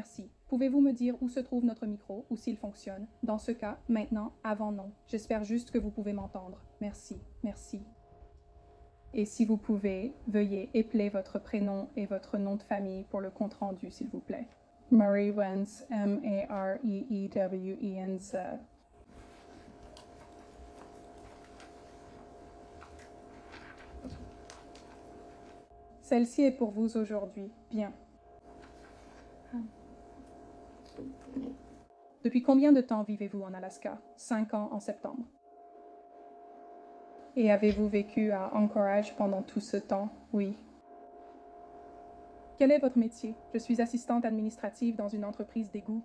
merci. Pouvez-vous me dire où se trouve notre micro ou s'il fonctionne? Dans ce cas, maintenant, avant non. J'espère juste que vous pouvez m'entendre. Merci, merci. Et si vous pouvez, veuillez épeler votre prénom et votre nom de famille pour le compte-rendu, s'il vous plaît. Marie Wentz, Mareewenz. Celle-ci est pour vous aujourd'hui. Bien. Depuis combien de temps vivez-vous en Alaska? 5 ans en septembre. Et avez-vous vécu à Anchorage pendant tout ce temps? Oui. Quel est votre métier? Je suis assistante administrative dans une entreprise d'égout.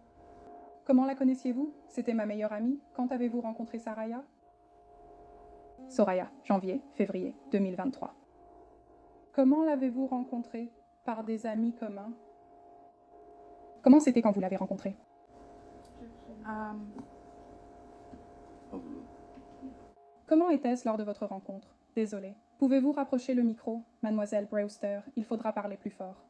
Comment la connaissiez-vous? C'était ma meilleure amie. Quand avez-vous rencontré Soraya? Soraya, janvier, février 2023. Comment l'avez-vous rencontrée? Par des amis communs. Comment c'était quand vous l'avez rencontrée? Comment était-ce lors de votre rencontre? Désolée. Pouvez-vous rapprocher le micro, mademoiselle Brewster? Il faudra parler plus fort.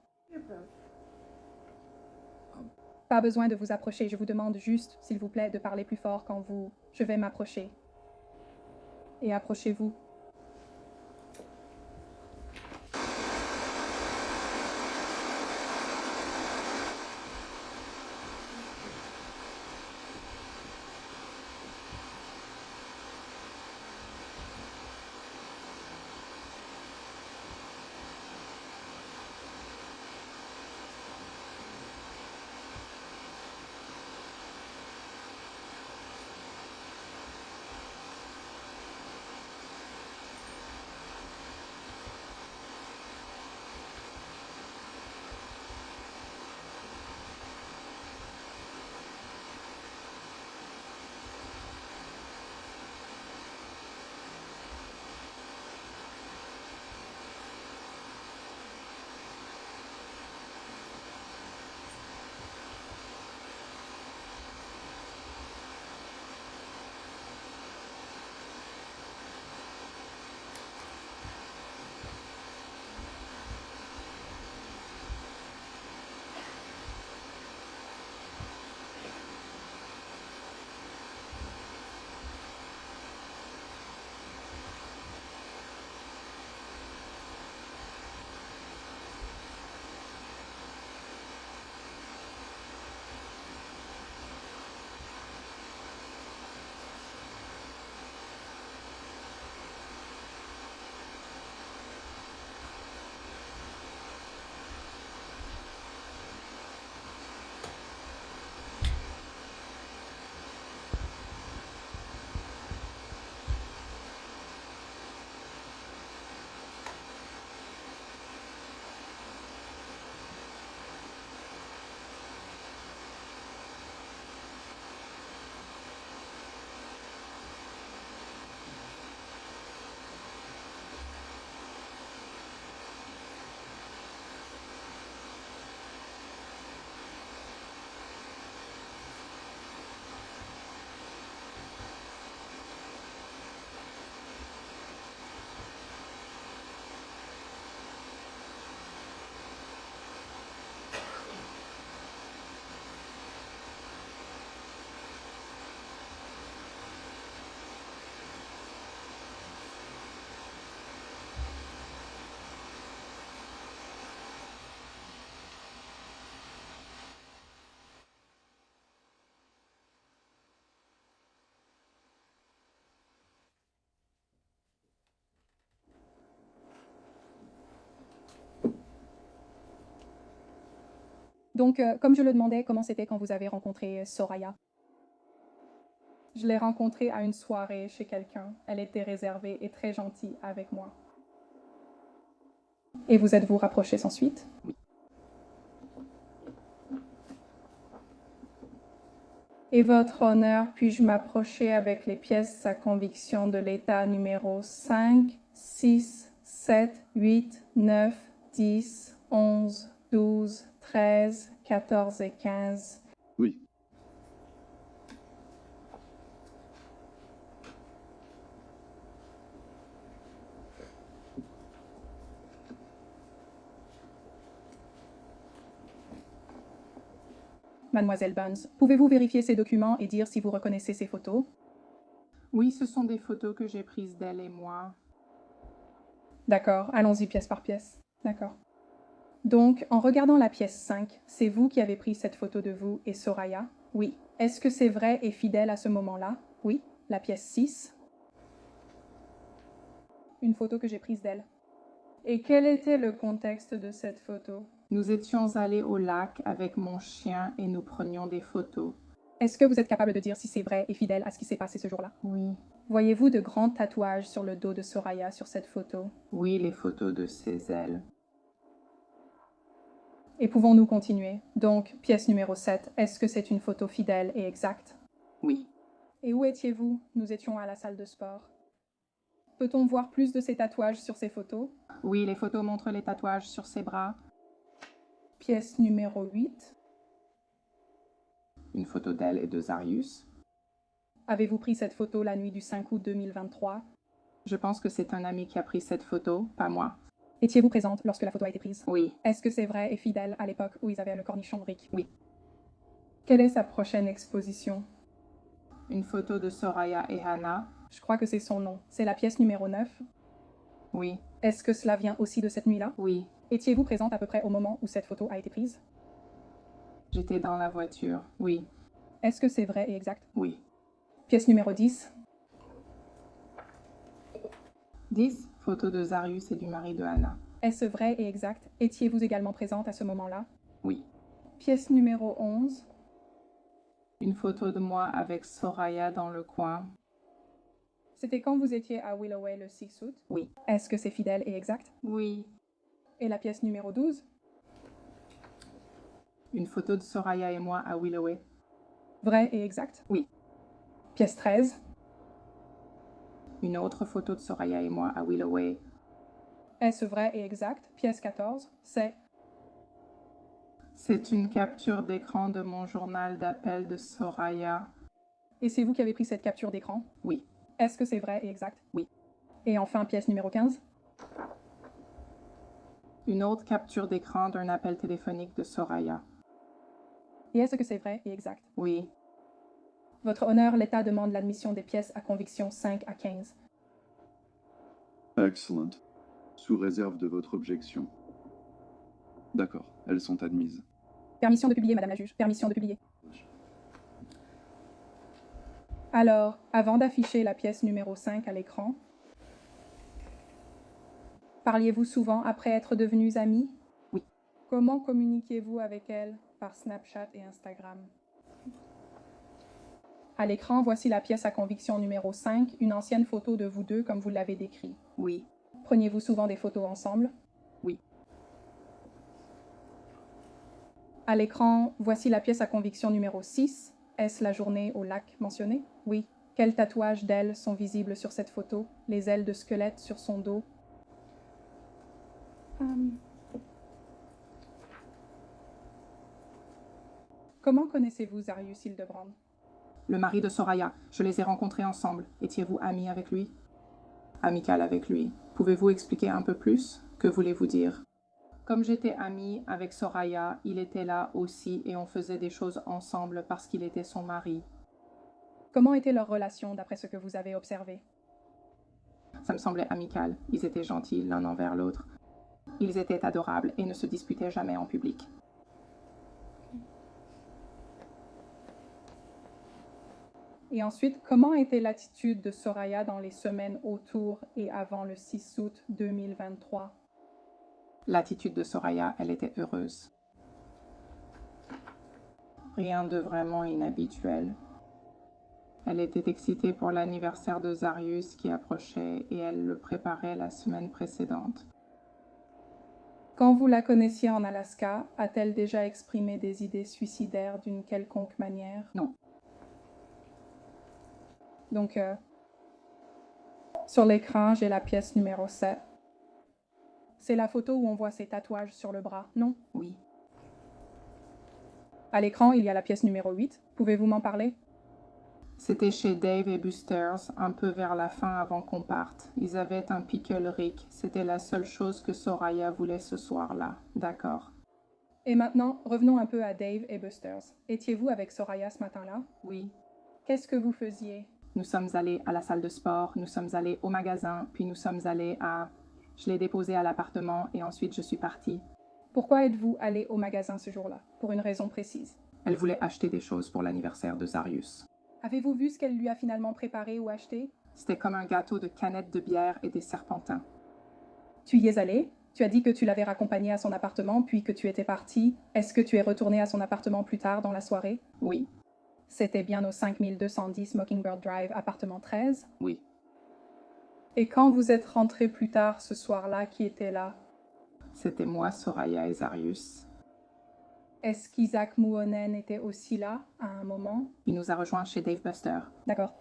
Pas besoin de vous approcher, je vous demande juste, s'il vous plaît, de parler plus fort quand vous... Je vais m'approcher. Et approchez-vous. Donc, comme je le demandais, comment c'était quand vous avez rencontré Soraya? Je l'ai rencontrée à une soirée chez quelqu'un. Elle était réservée et très gentille avec moi. Et vous êtes-vous rapprochés sans suite? Oui. Et votre honneur, puis-je m'approcher avec les pièces à conviction de l'État numéro 5, 6, 7, 8, 9, 10, 11, 12, 13, 14 et 15? Oui. Mademoiselle Buns, pouvez-vous vérifier ces documents et dire si vous reconnaissez ces photos? Oui, ce sont des photos que j'ai prises d'elle et moi. D'accord, allons-y pièce par pièce. D'accord. Donc, en regardant la pièce 5, c'est vous qui avez pris cette photo de vous et Soraya? Oui. Est-ce que c'est vrai et fidèle à ce moment-là? Oui. La pièce 6. Une photo que j'ai prise d'elle. Et quel était le contexte de cette photo? Nous étions allés au lac avec mon chien et nous prenions des photos. Est-ce que vous êtes capable de dire si c'est vrai et fidèle à ce qui s'est passé ce jour-là? Oui. Voyez-vous de grands tatouages sur le dos de Soraya sur cette photo? Oui, les photos de ses ailes. Et pouvons-nous continuer? Donc, pièce numéro 7, est-ce que c'est une photo fidèle et exacte? Oui. Et où étiez-vous? Nous étions à la salle de sport. Peut-on voir plus de ces tatouages sur ces photos? Oui, les photos montrent les tatouages sur ses bras. Pièce numéro 8. Une photo d'elle et de Zarius. Avez-vous pris cette photo la nuit du 5 août 2023? Je pense que c'est un ami qui a pris cette photo, pas moi. Étiez-vous présente lorsque la photo a été prise? Oui. Est-ce que c'est vrai et fidèle à l'époque où ils avaient le cornichon Rick? Oui. Quelle est sa prochaine exposition? Une photo de Soraya et Hannah. Je crois que c'est son nom. C'est la pièce numéro 9. Oui. Est-ce que cela vient aussi de cette nuit-là? Oui. Étiez-vous présente à peu près au moment où cette photo a été prise? J'étais dans la voiture. Oui. Est-ce que c'est vrai et exact? Oui. Pièce numéro 10. 10. Photo de Zarius et du mari de Hannah. Est-ce vrai et exact? Étiez-vous également présente à ce moment-là? Oui. Pièce numéro 11. Une photo de moi avec Soraya dans le coin. C'était quand vous étiez à Willoway le 6 août? Oui. Est-ce que c'est fidèle et exact? Oui. Et la pièce numéro 12? Une photo de Soraya et moi à Willoway. Vrai et exact? Oui. Pièce 13? Une autre photo de Soraya et moi à Willoway. Est-ce vrai et exact? Pièce 14? C'est une capture d'écran de mon journal d'appel de Soraya. Et c'est vous qui avez pris cette capture d'écran? Oui. Est-ce que c'est vrai et exact? Oui. Et enfin, pièce numéro 15? Une autre capture d'écran d'un appel téléphonique de Soraya. Et est-ce que c'est vrai et exact? Oui. Votre honneur, l'État demande l'admission des pièces à conviction 5 à 15. Excellent. Sous réserve de votre objection. D'accord, elles sont admises. Permission de publier, Madame la juge. Permission de publier. Alors, avant d'afficher la pièce numéro 5 à l'écran, parliez-vous souvent après être devenus amis? Oui. Comment communiquiez-vous avec elle? Par Snapchat et Instagram. À l'écran, voici la pièce à conviction numéro 5, une ancienne photo de vous deux comme vous l'avez décrit. Oui. Preniez-vous souvent des photos ensemble? Oui. À l'écran, voici la pièce à conviction numéro 6. Est-ce la journée au lac mentionnée? Oui. Quels tatouages d'ailes sont visibles sur cette photo? Les ailes de squelette sur son dos? Comment connaissez-vous Zarius Hildebrand? Le mari de Soraya. Je les ai rencontrés ensemble. Étiez-vous ami avec lui? Amical avec lui. Pouvez-vous expliquer un peu plus? Que voulez-vous dire? Comme j'étais amie avec Soraya, il était là aussi et on faisait des choses ensemble parce qu'il était son mari. Comment était leur relation d'après ce que vous avez observé? Ça me semblait amical. Ils étaient gentils l'un envers l'autre. Ils étaient adorables et ne se disputaient jamais en public. Et ensuite, comment était l'attitude de Soraya dans les semaines autour et avant le 6 août 2023? L'attitude de Soraya, elle était heureuse. Rien de vraiment inhabituel. Elle était excitée pour l'anniversaire de Zarius qui approchait et elle le préparait la semaine précédente. Quand vous la connaissiez en Alaska, a-t-elle déjà exprimé des idées suicidaires d'une quelconque manière? Non. Donc, sur l'écran, j'ai la pièce numéro 7. C'est la photo où on voit ses tatouages sur le bras, non? Oui. À l'écran, il y a la pièce numéro 8. Pouvez-vous m'en parler? C'était chez Dave et Buster's, un peu vers la fin avant qu'on parte. Ils avaient un pickle Rick. C'était la seule chose que Soraya voulait ce soir-là. D'accord. Et maintenant, revenons un peu à Dave et Busters. Étiez-vous avec Soraya ce matin-là? Oui. Qu'est-ce que vous faisiez? Nous sommes allés à la salle de sport, nous sommes allés au magasin, puis nous sommes allés à... Je l'ai déposé à l'appartement et ensuite je suis partie. Pourquoi êtes-vous allé au magasin ce jour-là? Pour une raison précise. Elle voulait acheter des choses pour l'anniversaire de Zarius. Avez-vous vu ce qu'elle lui a finalement préparé ou acheté? C'était comme un gâteau de canettes de bière et des serpentins. Tu y es allé? Tu as dit que tu l'avais raccompagnée à son appartement, puis que tu étais parti. Est-ce que tu es retourné à son appartement plus tard dans la soirée? Oui, C'était bien au 5210 Mockingbird Drive, appartement 13. oui. Et quand vous êtes rentré plus tard ce soir-là, qui était là? C'était moi, Soraya et Zarius. Est-ce qu'Isaac Mouonen était aussi là, à un moment? Il nous a rejoints chez Dave Buster. D'accord.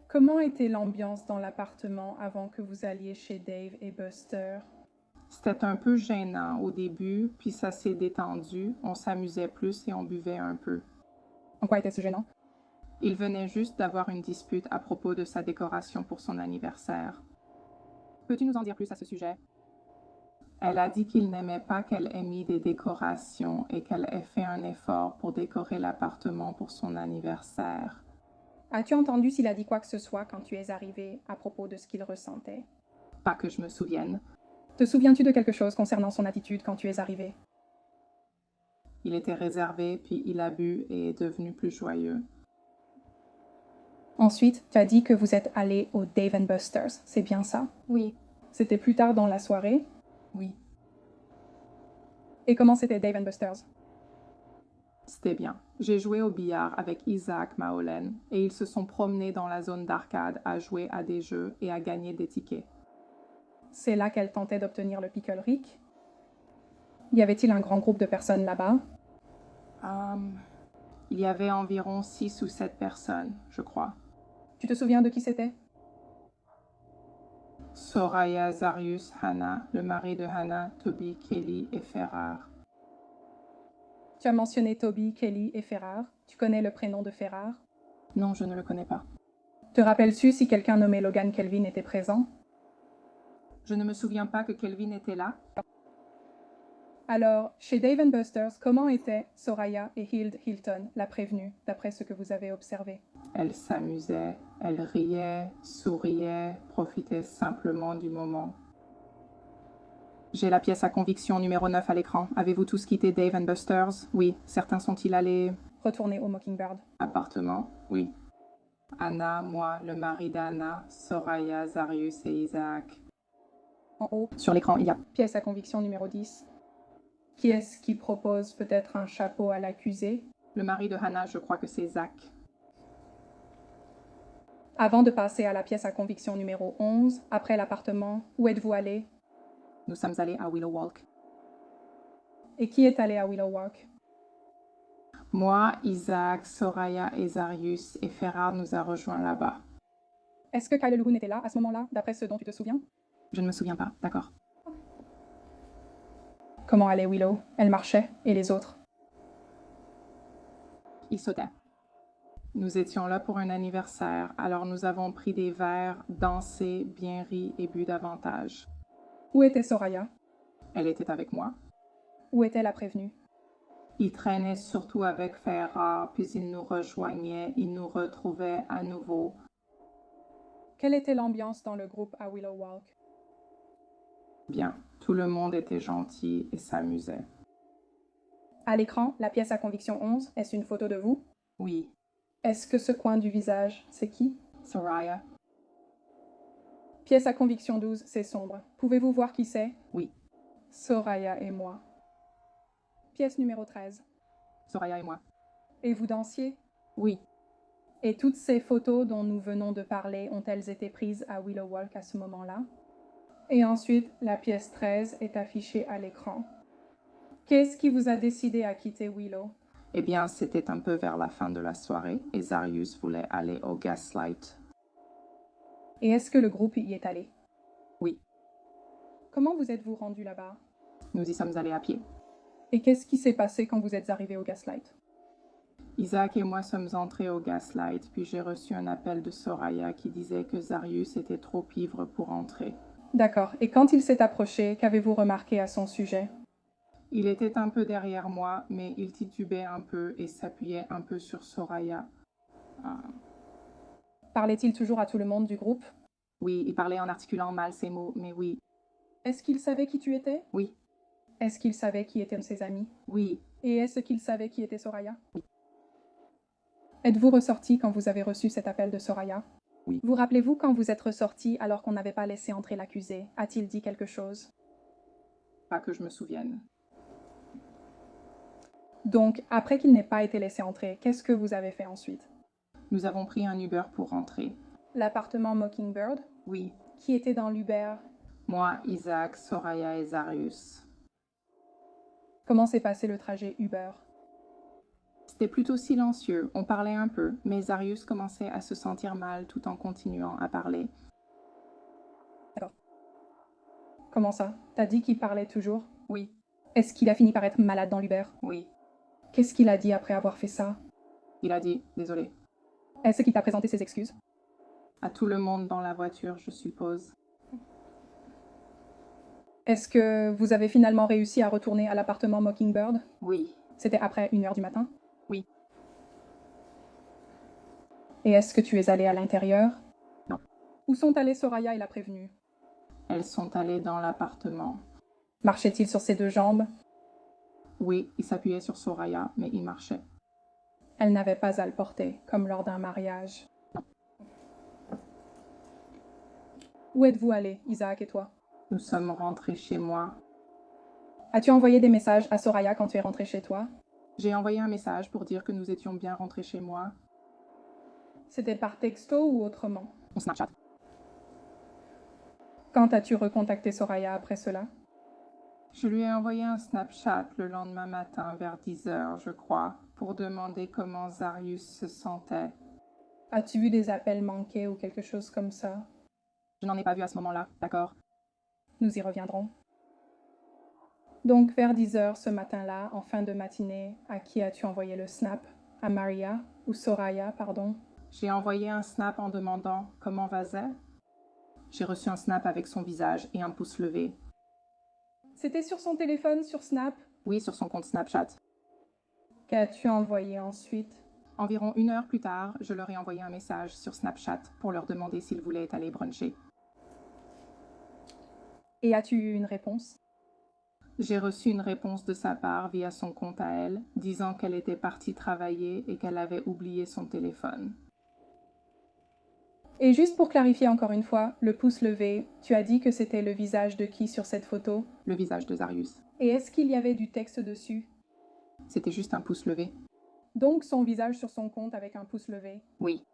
Comment était l'ambiance dans l'appartement avant que vous alliez chez Dave et Buster? C'était un peu gênant au début, puis ça s'est détendu. On s'amusait plus et on buvait un peu. En quoi était-ce gênant? Il venait juste d'avoir une dispute à propos de sa décoration pour son anniversaire. Peux-tu nous en dire plus à ce sujet? Elle a dit qu'il n'aimait pas qu'elle ait mis des décorations et qu'elle ait fait un effort pour décorer l'appartement pour son anniversaire. As-tu entendu s'il a dit quoi que ce soit quand tu es arrivé à propos de ce qu'il ressentait? Pas que je me souvienne. Te souviens-tu de quelque chose concernant son attitude quand tu es arrivé? Il était réservé, puis il a bu et est devenu plus joyeux. Ensuite, tu as dit que vous êtes allé au Dave & Buster's, c'est bien ça? Oui. C'était plus tard dans la soirée? Oui. Et comment c'était Dave & Buster's? C'était bien. J'ai joué au billard avec Isaac Maolen et ils se sont promenés dans la zone d'arcade à jouer à des jeux et à gagner des tickets. C'est là qu'elle tentait d'obtenir le Pickle Rick? Y avait-il un grand groupe de personnes là-bas? Il y avait environ 6 ou 7 personnes, je crois. Tu te souviens de qui c'était? Soraya, Zarius, Hannah, le mari de Hannah, Toby, Kelly et Ferrar. Tu as mentionné Toby, Kelly et Ferrar. Tu connais le prénom de Ferrar? Non, je ne le connais pas. Te rappelles-tu si quelqu'un nommé Logan Kelvin était présent? Je ne me souviens pas que Kelvin était là. Alors, chez Dave & Buster's, comment étaient Soraya et Hild Hilton, la prévenue, d'après ce que vous avez observé? Elle s'amusait, elle riait, souriait, profitait simplement du moment. J'ai la pièce à conviction numéro 9 à l'écran. Avez-vous tous quitté Dave & Buster's? Oui. Certains sont-ils allés... Retourner au Mockingbird. Appartement? Oui. Anna, moi, le mari d'Anna, Soraya, Zarius et Isaac. En haut, Sur l'écran, il y a... pièce à conviction numéro 10. Qui est-ce qui propose peut-être un chapeau à l'accusé? Le mari de Hannah, je crois que c'est Zach. Avant de passer à la pièce à conviction numéro 11, après l'appartement, où êtes-vous allé? Nous sommes allés à Willow Walk. Et qui est allé à Willow Walk? Moi, Isaac, Soraya et Zarius et Ferrar nous a rejoints là-bas. Est-ce que Kyle Lehun était là à ce moment-là, d'après ce dont tu te souviens? Je ne me souviens pas, d'accord. Comment allait Willow? Elle marchait, et les autres? Il sautait. Nous étions là pour un anniversaire, alors nous avons pris des verres, dansé, bien ri et bu davantage. Où était Soraya? Elle était avec moi. Où était la prévenue? Il traînait surtout avec Ferrar, puis il nous rejoignait, il nous retrouvait à nouveau. Quelle était l'ambiance dans le groupe à Willow Walk? Bien, tout le monde était gentil et s'amusait. À l'écran, la pièce à conviction 11, est-ce une photo de vous? Oui. Est-ce que ce coin du visage, c'est qui? Soraya? Pièce à conviction 12, c'est sombre. Pouvez-vous voir qui c'est? Oui. Soraya et moi. Pièce numéro 13. Soraya et moi. Et vous dansiez? Oui. Et toutes ces photos dont nous venons de parler ont-elles été prises à Willow Walk à ce moment-là? Et ensuite, la pièce 13 est affichée à l'écran. Qu'est-ce qui vous a décidé à quitter Willow? Eh bien, c'était un peu vers la fin de la soirée et Zarius voulait aller au Gaslight. Et est-ce que le groupe y est allé? Oui. Comment vous êtes-vous rendu là-bas? Nous y sommes allés à pied. Et qu'est-ce qui s'est passé quand vous êtes arrivé au Gaslight? Isaac et moi sommes entrés au Gaslight, puis j'ai reçu un appel de Soraya qui disait que Zarius était trop ivre pour entrer. D'accord. Et quand il s'est approché, qu'avez-vous remarqué à son sujet? Il était un peu derrière moi, mais il titubait un peu et s'appuyait un peu sur Soraya. Parlait-il toujours à tout le monde du groupe? Oui, il parlait en articulant mal ses mots, mais oui, Est-ce qu'il savait qui tu étais? oui, Est-ce qu'il savait qui étaient ses amis? oui, Et est-ce qu'il savait qui était Soraya? Êtes-vous ressorti quand vous avez reçu cet appel de Soraya? Oui. Vous rappelez-vous quand vous êtes ressorti alors qu'on n'avait pas laissé entrer l'accusé? A-t-il dit quelque chose? pas que je me souvienne. Donc, après qu'il n'ait pas été laissé entrer, qu'est-ce que vous avez fait ensuite? Nous avons pris un Uber pour rentrer. L'appartement Mockingbird? Oui, Qui était dans l'Uber? moi, Isaac, Soraya et Zarius. Comment s'est passé le trajet Uber? C'était plutôt silencieux, on parlait un peu, mais Zarius commençait à se sentir mal tout en continuant à parler. Comment ça? T'as dit qu'il parlait toujours? Oui, Est-ce qu'il a fini par être malade dans l'Uber? oui. Qu'est-ce qu'il a dit après avoir fait ça? Il a dit désolé. Est-ce qu'il t'a présenté ses excuses? À tout le monde dans la voiture, je suppose. Est-ce que vous avez finalement réussi à retourner à l'appartement Mockingbird? Oui, C'était après 1h du matin? oui. Et est-ce que tu es allé à l'intérieur? Non. Où sont allés Soraya et la prévenue? Elles sont allées dans l'appartement. Marchait-il sur ses deux jambes? Oui, il s'appuyait sur Soraya, mais il marchait. Elle n'avait pas à le porter, comme lors d'un mariage. Où êtes-vous allés, Isaac et toi? Nous sommes rentrés chez moi. As-tu envoyé des messages à Soraya quand tu es rentré chez toi? J'ai envoyé un message pour dire que nous étions bien rentrés chez moi. C'était par texto ou autrement? On Snapchat. Quand as-tu recontacté Soraya après cela? Je lui ai envoyé un Snapchat le lendemain matin vers 10h, je crois, pour demander comment Zarius se sentait. As-tu vu des appels manqués ou quelque chose comme ça? Je n'en ai pas vu à ce moment-là, d'accord? Nous y reviendrons. Donc, vers 10h ce matin-là, en fin de matinée, à qui as-tu envoyé le snap? À Maria ou Soraya, pardon? J'ai envoyé un snap en demandant comment va-t-elle? J'ai reçu un snap avec son visage et un pouce levé. C'était sur son téléphone, sur Snap? Oui, sur son compte Snapchat. Qu'as-tu envoyé ensuite? Environ 1 heure plus tard, je leur ai envoyé un message sur Snapchat pour leur demander s'ils voulaient aller bruncher. Et as-tu eu une réponse? J'ai reçu une réponse de sa part via son compte à elle, disant qu'elle était partie travailler et qu'elle avait oublié son téléphone. Et juste pour clarifier encore une fois, le pouce levé, tu as dit que c'était le visage de qui sur cette photo? Le visage de Zarius. Et est-ce qu'il y avait du texte dessus? C'était juste un pouce levé. Donc son visage sur son compte avec un pouce levé. Oui.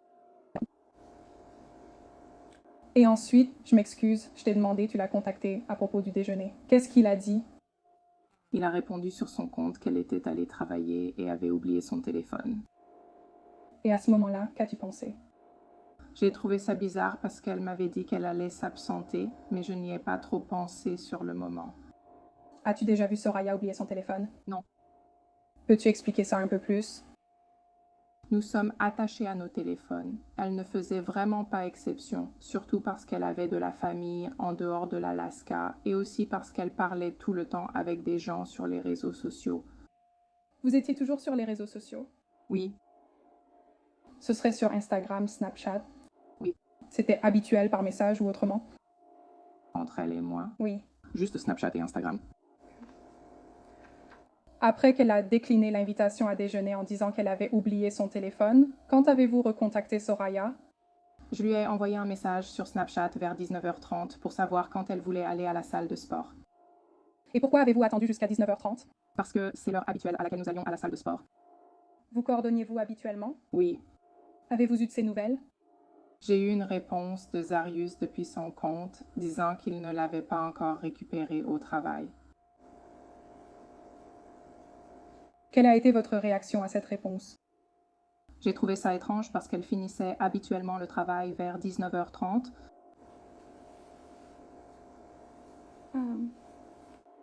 Et ensuite, je m'excuse, je t'ai demandé, tu l'as contacté à propos du déjeuner. Qu'est-ce qu'il a dit? Il a répondu sur son compte qu'elle était allée travailler et avait oublié son téléphone. Et à ce moment-là, qu'as-tu pensé? J'ai trouvé ça bizarre parce qu'elle m'avait dit qu'elle allait s'absenter, mais je n'y ai pas trop pensé sur le moment. As-tu déjà vu Soraya oublier son téléphone? Non. Peux-tu expliquer ça un peu plus? Nous sommes attachés à nos téléphones. Elle ne faisait vraiment pas exception, surtout parce qu'elle avait de la famille en dehors de l'Alaska et aussi parce qu'elle parlait tout le temps avec des gens sur les réseaux sociaux. Vous étiez toujours sur les réseaux sociaux? Oui, Ce serait sur Instagram, Snapchat? Oui. C'était habituel par message ou autrement? entre elle et moi. Oui. Juste Snapchat et Instagram. Après qu'elle a décliné l'invitation à déjeuner en disant qu'elle avait oublié son téléphone, quand avez-vous recontacté Soraya? Je lui ai envoyé un message sur Snapchat vers 19h30 pour savoir quand elle voulait aller à la salle de sport. Et pourquoi avez-vous attendu jusqu'à 19h30? Parce que c'est l'heure habituelle à laquelle nous allions à la salle de sport. Vous coordonniez-vous habituellement? Oui. Avez-vous eu de ses nouvelles? J'ai eu une réponse de Zarius depuis son compte disant qu'il ne l'avait pas encore récupéré au travail. Quelle a été votre réaction à cette réponse? J'ai trouvé ça étrange parce qu'elle finissait habituellement le travail vers 19h30.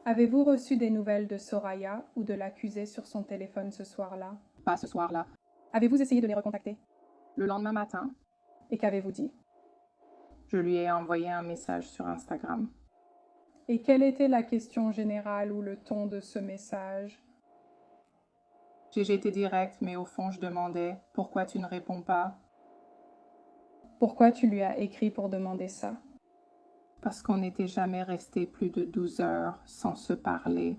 Avez-vous reçu des nouvelles de Soraya ou de l'accusé sur son téléphone ce soir-là? Pas ce soir-là. Avez-vous essayé de les recontacter? Le lendemain matin, Et qu'avez-vous dit? Je lui ai envoyé un message sur Instagram. Et quelle était la question générale ou le ton de ce message? J'ai été directe, mais au fond, je demandais « Pourquoi tu ne réponds pas ?» Pourquoi tu lui as écrit pour demander ça? Parce qu'on n'était jamais resté plus de 12 heures sans se parler.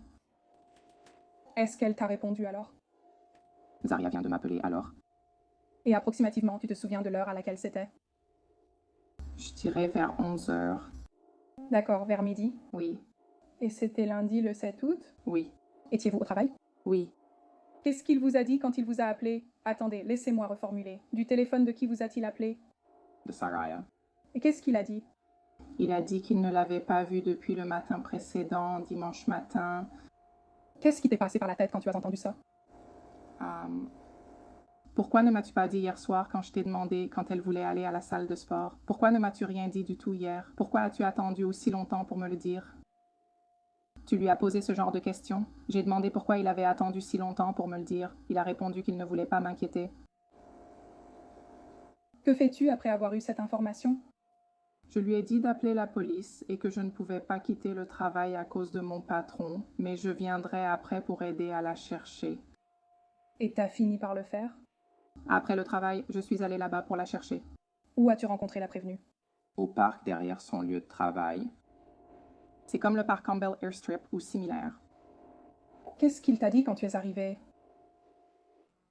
Est-ce qu'elle t'a répondu alors? Zaria vient de m'appeler alors. Et approximativement, tu te souviens de l'heure à laquelle c'était? Je dirais vers 11 heures. D'accord, vers midi. Oui, Et c'était lundi le 7 août? oui, Étiez-vous au travail? oui. Qu'est-ce qu'il vous a dit quand il vous a appelé? Attendez, laissez-moi reformuler. Du téléphone de qui vous a-t-il appelé? De Saraya. Et qu'est-ce qu'il a dit? Il a dit qu'il ne l'avait pas vue depuis le matin précédent, dimanche matin. Qu'est-ce qui t'est passé par la tête quand tu as entendu ça? Pourquoi ne m'as-tu pas dit hier soir quand je t'ai demandé quand elle voulait aller à la salle de sport? Pourquoi ne m'as-tu rien dit du tout hier? Pourquoi as-tu attendu aussi longtemps pour me le dire? Tu lui as posé ce genre de questions? J'ai demandé pourquoi il avait attendu si longtemps pour me le dire. Il a répondu qu'il ne voulait pas m'inquiéter. Que fais-tu après avoir eu cette information? Je lui ai dit d'appeler la police et que je ne pouvais pas quitter le travail à cause de mon patron, mais je viendrai après pour aider à la chercher. Et t'as fini par le faire? Après le travail, je suis allée là-bas pour la chercher. Où as-tu rencontré la prévenue? Au parc derrière son lieu de travail. C'est comme le parc Campbell Airstrip ou similaire. Qu'est-ce qu'il t'a dit quand tu es arrivé?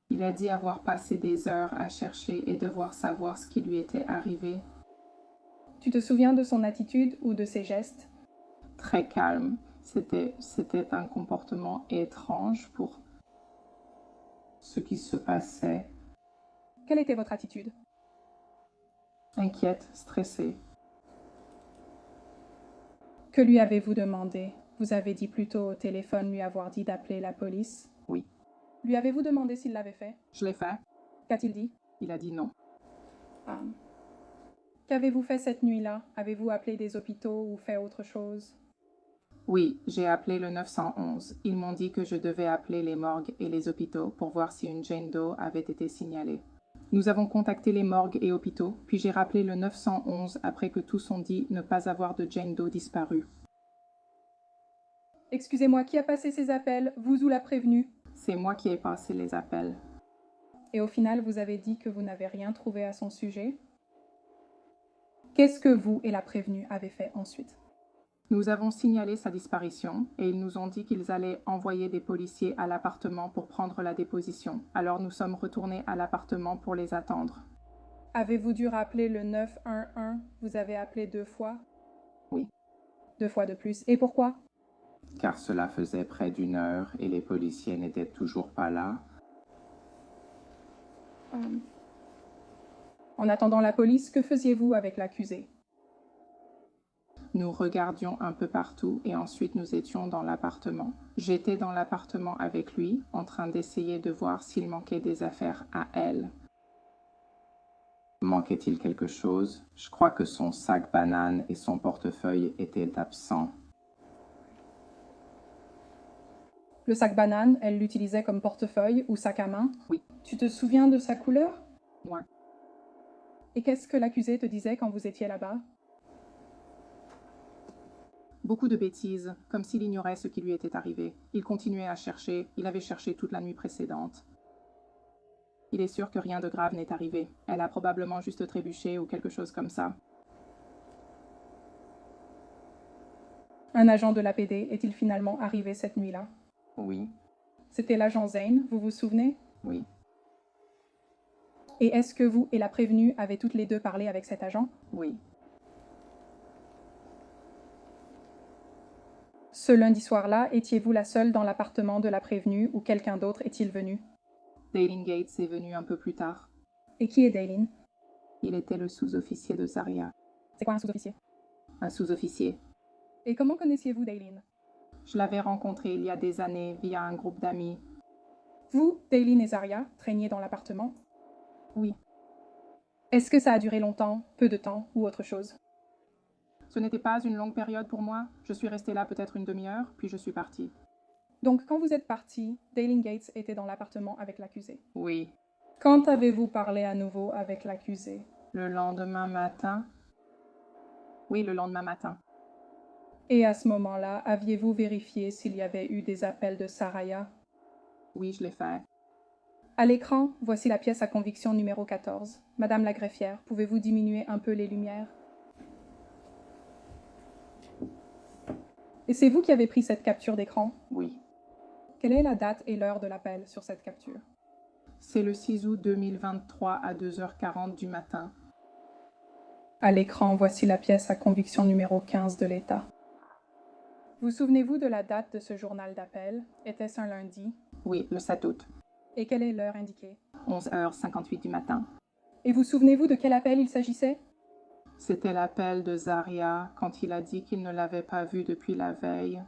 Il a dit avoir passé des heures à chercher et devoir savoir ce qui lui était arrivé. Tu te souviens de son attitude ou de ses gestes? Très calme. C'était un comportement étrange pour ce qui se passait. Quelle était votre attitude? Inquiète, stressée. Que lui avez-vous demandé? Vous avez dit plutôt au téléphone lui avoir dit d'appeler la police? Oui. Lui avez-vous demandé s'il l'avait fait? Je l'ai fait. Qu'a-t-il dit? Il a dit non. Qu'avez-vous fait cette nuit-là? Avez-vous appelé des hôpitaux ou fait autre chose? Oui, j'ai appelé le 911. Ils m'ont dit que je devais appeler les morgues et les hôpitaux pour voir si une Jane Doe avait été signalée. Nous avons contacté les morgues et hôpitaux, puis j'ai rappelé le 911 après que tous ont dit ne pas avoir de Jane Doe disparue. Excusez-moi, qui a passé ces appels, vous ou la prévenue? C'est moi qui ai passé les appels. Et au final, vous avez dit que vous n'avez rien trouvé à son sujet? Qu'est-ce que vous et la prévenue avez fait ensuite? Nous avons signalé sa disparition et ils nous ont dit qu'ils allaient envoyer des policiers à l'appartement pour prendre la déposition. Alors nous sommes retournés à l'appartement pour les attendre. Avez-vous dû rappeler le 911? Vous avez appelé 2 fois? Oui. 2 fois de plus. Et pourquoi? Car cela faisait près d'1 heure et les policiers n'étaient toujours pas là. En attendant la police, que faisiez-vous avec l'accusé? Nous regardions un peu partout et ensuite nous étions dans l'appartement. J'étais dans l'appartement avec lui, en train d'essayer de voir s'il manquait des affaires à elle. Manquait-il quelque chose? Je crois que son sac banane et son portefeuille étaient absents. Le sac banane, elle l'utilisait comme portefeuille ou sac à main? Oui. Tu te souviens de sa couleur? Ouais. Et qu'est-ce que l'accusé te disait quand vous étiez là-bas? Beaucoup de bêtises, comme s'il ignorait ce qui lui était arrivé. Il continuait à chercher, il avait cherché toute la nuit précédente. Il est sûr que rien de grave n'est arrivé. Elle a probablement juste trébuché ou quelque chose comme ça. Un agent de l'APD est-il finalement arrivé cette nuit-là? Oui, C'était l'agent Zane, vous vous souvenez? oui, Et est-ce que vous et la prévenue avez toutes les deux parlé avec cet agent? oui. Ce lundi soir-là, étiez-vous la seule dans l'appartement de la prévenue ou quelqu'un d'autre est-il venu? Daylin Gates est venu un peu plus tard. Et qui est Daylin? Il était le sous-officier de Zaria. C'est quoi un sous-officier? Un sous-officier. Et comment connaissiez-vous Daylin? Je l'avais rencontré il y a des années via un groupe d'amis. Vous, Daylin et Zaria, traîniez dans l'appartement? Oui. Est-ce que ça a duré longtemps, peu de temps ou autre chose? Ce n'était pas une longue période pour moi. Je suis restée là peut-être une demi-heure, puis je suis partie. Donc, quand vous êtes parti, Daylin Gates était dans l'appartement avec l'accusé. Oui. Quand avez-vous parlé à nouveau avec l'accusé? Le lendemain matin, Oui, le lendemain matin. Et à ce moment-là, aviez-vous vérifié s'il y avait eu des appels de Saraya? Oui, je l'ai fait. À l'écran, voici la pièce à conviction numéro 14. Madame la greffière, pouvez-vous diminuer un peu les lumières? Et c'est vous qui avez pris cette capture d'écran? Oui. Quelle est la date et l'heure de l'appel sur cette capture? C'est le 6 août 2023 à 2h40 du matin. À l'écran, voici la pièce à conviction numéro 15 de l'État. Vous souvenez-vous de la date de ce journal d'appel? Était-ce un lundi? Oui, le 7 août. Et quelle est l'heure indiquée? 11h58 du matin. Et vous souvenez-vous de quel appel il s'agissait? C'était l'appel de Zaria quand il a dit qu'il ne l'avait pas vue depuis la veille.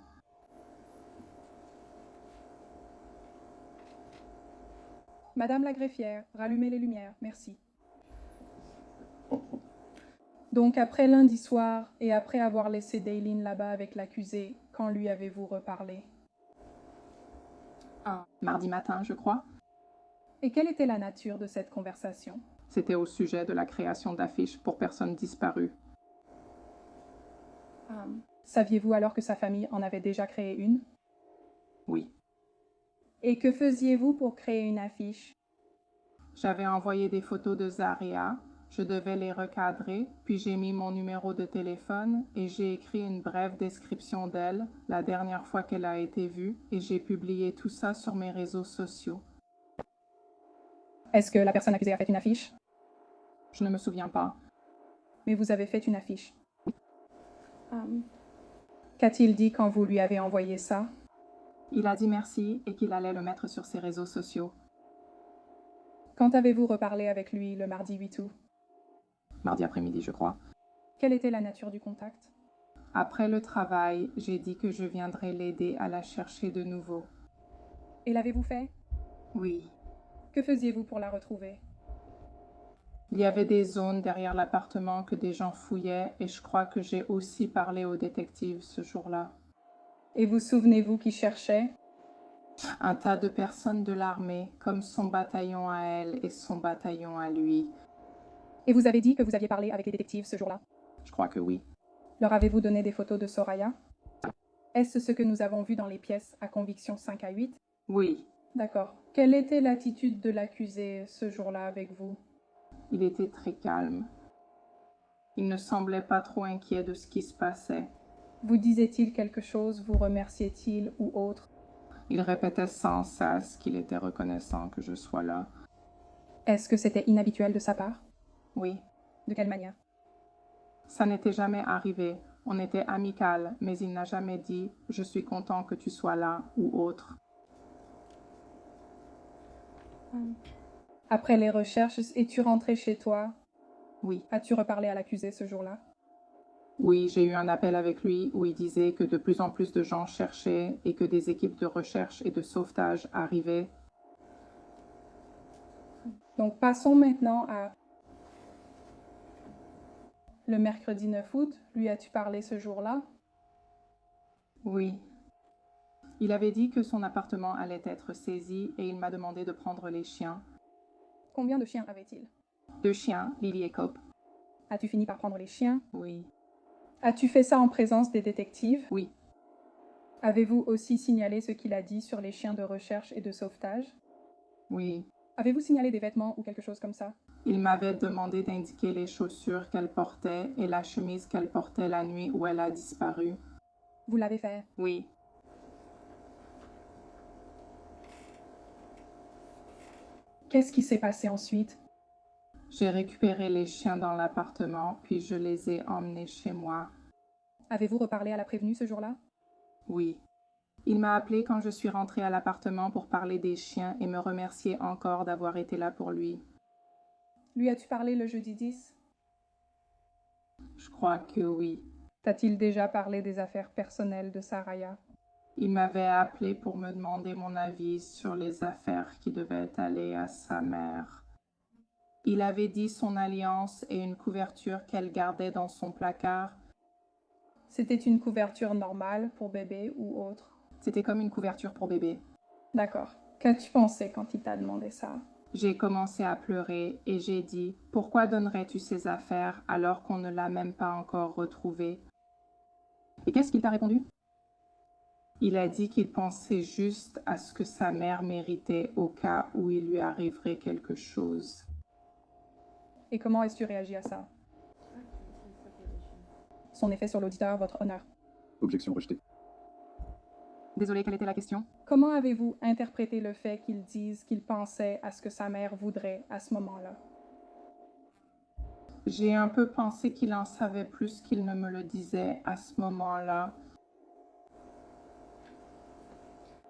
Madame la greffière, rallumez les lumières, merci. Donc après lundi soir et après avoir laissé Daylin là-bas avec l'accusé, quand lui avez-vous reparlé? Mardi matin, je crois. Et quelle était la nature de cette conversation? C'était au sujet de la création d'affiches pour personnes disparues. Saviez-vous alors que sa famille en avait déjà créé une? Oui. Et que faisiez-vous pour créer une affiche? J'avais envoyé des photos de Zaria, je devais les recadrer, puis j'ai mis mon numéro de téléphone et j'ai écrit une brève description d'elle, la dernière fois qu'elle a été vue, et j'ai publié tout ça sur mes réseaux sociaux. Est-ce que la personne accusée a fait une affiche? Je ne me souviens pas. Mais vous avez fait une affiche. Qu'a-t-il dit quand vous lui avez envoyé ça? Il a dit merci et qu'il allait le mettre sur ses réseaux sociaux. Quand avez-vous reparlé avec lui le mardi 8 août? Mardi après-midi, je crois. Quelle était la nature du contact? Après le travail, j'ai dit que je viendrais l'aider à la chercher de nouveau. Et l'avez-vous fait? Oui. Que faisiez-vous pour la retrouver? Il y avait des zones derrière l'appartement que des gens fouillaient et je crois que j'ai aussi parlé au détective ce jour-là. Et vous souvenez-vous qui cherchait? Un tas de personnes de l'armée, comme son bataillon à elle et son bataillon à lui. Et vous avez dit que vous aviez parlé avec les détectives ce jour-là? Je crois que oui. Leur avez-vous donné des photos de Soraya? Est-ce ce que nous avons vu dans les pièces à conviction 5 à 8? Oui. D'accord. Quelle était l'attitude de l'accusé ce jour-là avec vous? Il était très calme. Il ne semblait pas trop inquiet de ce qui se passait. Vous disait-il quelque chose? Vous remerciait-il ou autre? Il répétait sans cesse qu'il était reconnaissant que je sois là. Est-ce que c'était inhabituel de sa part? Oui. De quelle manière? Ça n'était jamais arrivé. On était amical, mais il n'a jamais dit « Je suis content que tu sois là » ou autre. Après les recherches, es-tu rentré chez toi? Oui. As-tu reparlé à l'accusé ce jour-là? Oui, j'ai eu un appel avec lui où il disait que de plus en plus de gens cherchaient et que des équipes de recherche et de sauvetage arrivaient. Donc passons maintenant à le mercredi 9 août. Lui as-tu parlé ce jour-là? Oui. Il avait dit que son appartement allait être saisi et il m'a demandé de prendre les chiens. Combien de chiens avait-il? 2 chiens, Lily et Cope. As-tu fini par prendre les chiens? Oui. As-tu fait ça en présence des détectives? Oui. Avez-vous aussi signalé ce qu'il a dit sur les chiens de recherche et de sauvetage? Oui. Avez-vous signalé des vêtements ou quelque chose comme ça? Il m'avait demandé d'indiquer les chaussures qu'elle portait et la chemise qu'elle portait la nuit où elle a disparu. Vous l'avez fait? Oui. Qu'est-ce qui s'est passé ensuite? J'ai récupéré les chiens dans l'appartement, puis je les ai emmenés chez moi. Avez-vous reparlé à la prévenue ce jour-là? Oui. Il m'a appelé quand je suis rentrée à l'appartement pour parler des chiens et me remercier encore d'avoir été là pour lui. Lui as-tu parlé le jeudi 10? Je crois que oui. T'a-t-il déjà parlé des affaires personnelles de Saraya? Il m'avait appelé pour me demander mon avis sur les affaires qui devaient aller à sa mère. Il avait dit son alliance et une couverture qu'elle gardait dans son placard. C'était une couverture normale pour bébé ou autre? C'était comme une couverture pour bébé. D'accord. Qu'as-tu pensé quand il t'a demandé ça? J'ai commencé à pleurer et j'ai dit « Pourquoi donnerais-tu ces affaires alors qu'on ne l'a même pas encore retrouvée ?» Et qu'est-ce qu'il t'a répondu? Il a dit qu'il pensait juste à ce que sa mère méritait au cas où il lui arriverait quelque chose. Et comment est-ce que tu réagis à ça? Son effet sur l'auditeur, votre honneur. Objection rejetée. Désolé, quelle était la question? Comment avez-vous interprété le fait qu'il dise qu'il pensait à ce que sa mère voudrait à ce moment-là? J'ai un peu pensé qu'il en savait plus qu'il ne me le disait à ce moment-là.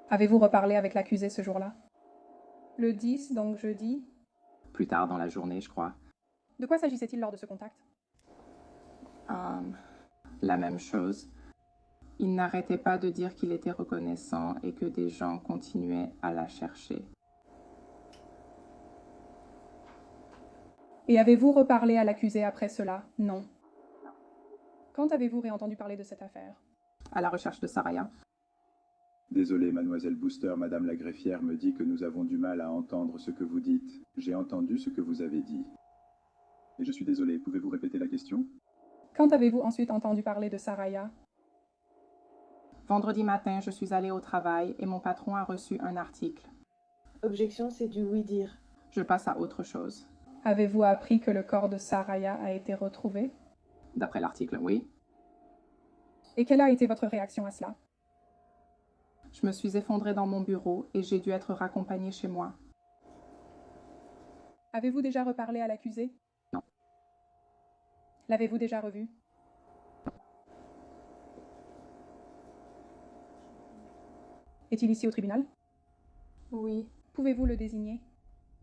Avez-vous reparlé avec l'accusé ce jour-là? Le 10, donc jeudi. Plus tard dans la journée, je crois. De quoi s'agissait-il lors de ce contact? La même chose. Il n'arrêtait pas de dire qu'il était reconnaissant et que des gens continuaient à la chercher. Et avez-vous reparlé à l'accusé après cela? Non. Quand avez-vous réentendu parler de cette affaire? À la recherche de Saraya. Désolé, mademoiselle Booster, madame la greffière me dit que nous avons du mal à entendre ce que vous dites. J'ai entendu ce que vous avez dit. Et je suis désolé, pouvez-vous répéter la question? Quand avez-vous ensuite entendu parler de Saraya? Vendredi matin, je suis allée au travail et mon patron a reçu un article. Objection, c'est du oui-dire. Je passe à autre chose. Avez-vous appris que le corps de Saraya a été retrouvé? D'après l'article, oui. Et quelle a été votre réaction à cela? Je me suis effondrée dans mon bureau et j'ai dû être raccompagnée chez moi. Avez-vous déjà reparlé à l'accusé? Non. L'avez-vous déjà revu? Est-il ici au tribunal? Oui. Pouvez-vous le désigner?